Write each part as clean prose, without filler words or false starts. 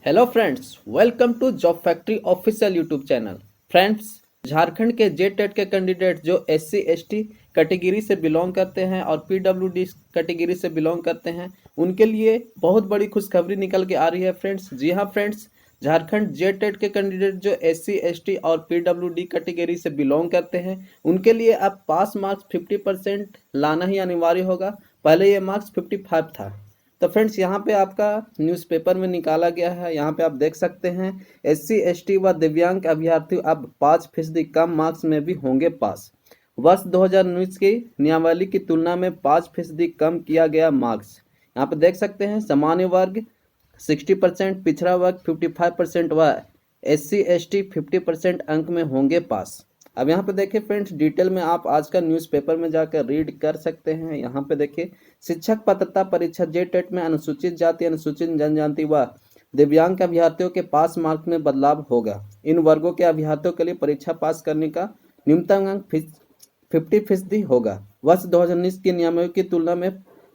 Hello friends, welcome to job factory official YouTube channel. Friends, Jharkhand के JTET के candidate जो SC ST category से belong करते हैं और पीडब्ल्यूडी कैटेगरी से बिलोंग करते हैं, उनके लिए बहुत बड़ी खुशखबरी निकल के आ रही है फ्रेंड्स। जी हाँ फ्रेंड्स, झारखंड जेटेट के कैंडिडेट जो एससी एसटी और पीडब्ल्यूडी कैटेगरी से बिलोंग करते हैं, उनके लिए अब पास मार्क्स 50% लाना ही अनिवार्य होगा। पहले ये मार्क्स 55 था। तो फ्रेंड्स, यहाँ पे आपका न्यूज़पेपर में निकाला गया है। यहाँ पे आप देख सकते हैं एससी एसटी व दिव्यांग अभ्यर्थी अब 5% कम मार्क्स में भी होंगे पास। वर्ष 2019 की नियमावली की तुलना में 5% कम किया गया मार्क्स। यहाँ पे देख सकते हैं सामान्य वर्ग 60%, पिछड़ा वर्ग 55% व एससी एसटी 50% अंक में होंगे पास। अब यहाँ पे देखिए फ्रेंड्स, डिटेल में आप आज का न्यूज़पेपर में जाकर रीड कर सकते हैं। यहाँ पे देखिए, शिक्षक पात्रता परीक्षा जेटेट में अनुसूचित जाति, अनुसूचित जनजाति व दिव्यांग अभ्यर्थियों के पास मार्क में बदलाव होगा। इन वर्गों के अभ्यर्थियों के लिए परीक्षा पास करने का न्यूनतम अंक 50% होगा। वर्ष 2019 के नियमों की तुलना में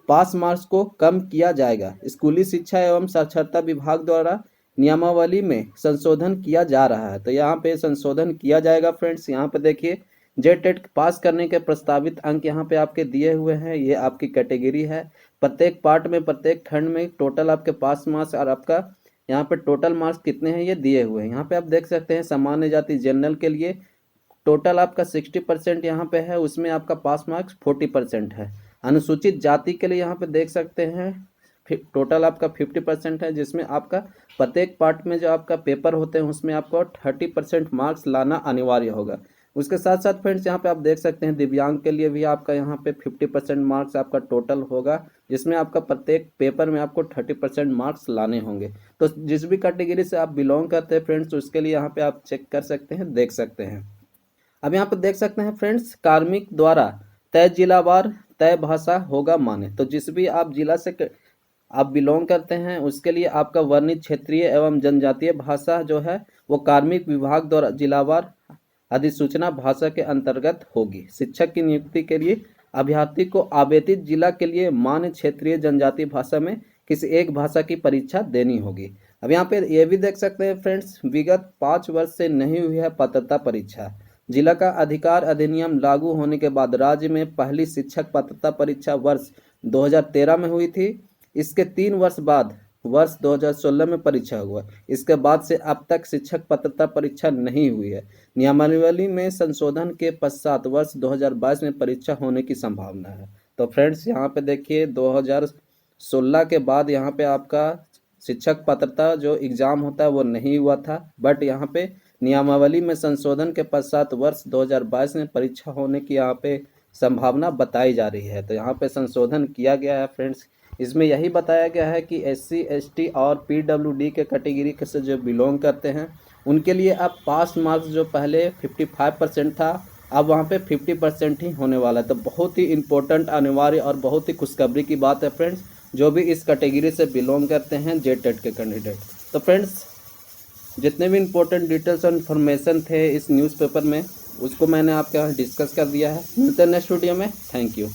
पास मार्क्स को कम किया जाएगा। स्कूली शिक्षा एवं साक्षरता विभाग द्वारा नियमावली में संशोधन किया जा रहा है, तो यहाँ पे संशोधन किया जाएगा फ्रेंड्स। यहाँ पे देखिए, जेटेट पास करने के प्रस्तावित अंक यहाँ पे आपके दिए हुए हैं। ये आपकी कैटेगरी है। प्रत्येक पार्ट में, प्रत्येक खंड में टोटल आपके पास मार्क्स और आपका यहाँ पे टोटल मार्क्स कितने हैं ये दिए हुए हैं। यहाँ पे आप देख सकते हैं सामान्य जाति जनरल के लिए टोटल आपका 60% यहाँ पे है, उसमें आपका पास मार्क्स 40% है। अनुसूचित जाति के लिए यहाँ पे देख सकते हैं टोटल आपका 50% है, जिसमें आपका प्रत्येक पार्ट में जो आपका पेपर होते हैं उसमें आपको 30% मार्क्स लाना अनिवार्य होगा। उसके साथ साथ फ्रेंड्स, यहाँ पे आप देख सकते हैं दिव्यांग के लिए भी आपका यहाँ पे 50% मार्क्स आपका टोटल होगा, जिसमें आपका प्रत्येक पेपर में आपको 30% मार्क्स लाने होंगे। तो जिस भी कैटेगरी से आप बिलोंग करते हैं फ्रेंड्स, उसके लिए यहाँ पे आप चेक कर सकते हैं, देख सकते हैं। अब यहाँ पे देख सकते हैं फ्रेंड्स, कार्मिक द्वारा तय जिलावार तय भाषा होगा मान्य। तो जिस भी आप जिला से आप बिलोंग करते हैं उसके लिए आपका वर्णित क्षेत्रीय एवं जनजातीय भाषा जो है वो कार्मिक विभाग द्वारा जिलावार अधिसूचना भाषा के अंतर्गत होगी। शिक्षक की नियुक्ति के लिए अभ्यर्थी को आवेदित जिला के लिए मान्य क्षेत्रीय जनजातीय भाषा में किसी एक भाषा की परीक्षा देनी होगी। अब यहाँ पे ये भी देख सकते हैं फ्रेंड्स, विगत 5 वर्ष से नहीं हुई है पात्रता परीक्षा। जिला का अधिकार अधिनियम लागू होने के बाद राज्य में पहली शिक्षक पात्रता परीक्षा वर्ष 2013 में हुई थी। इसके 3 वर्ष बाद वर्ष 2016 में परीक्षा हुआ। इसके बाद से अब तक शिक्षक पात्रता परीक्षा नहीं हुई है। नियमावली में संशोधन के पश्चात वर्ष 2022 में परीक्षा होने की संभावना है। तो फ्रेंड्स, यहाँ पे देखिए 2016 के बाद यहाँ पे आपका शिक्षक पात्रता जो एग्ज़ाम होता है वो नहीं हुआ था, बट यहाँ पे नियमावली में संशोधन के पश्चात वर्ष 2022 में परीक्षा होने की यहाँ पे संभावना बताई जा रही है। तो यहाँ पे संशोधन किया गया है फ्रेंड्स। इसमें यही बताया गया है कि एससी एसटी और पीडब्ल्यूडी के कैटेगरी से जो बिलोंग करते हैं उनके लिए अब पास मार्क्स जो पहले 55% था, अब वहाँ पे 50% ही होने वाला है। तो बहुत ही इम्पोर्टेंट, अनिवार्य और बहुत ही खुशखबरी की बात है फ्रेंड्स, जो भी इस कैटेगरी से बिलोंग करते हैं जेटेट के कैंडिडेट। तो फ्रेंड्स, जितने भी इम्पोर्टेंट डिटेल्स और इन्फॉर्मेशन थे इस न्यूज़पेपर में, उसको मैंने आपके यहाँ डिस्कस कर दिया है। मिलते हैं नेक्स्ट वीडियो में। Thank you.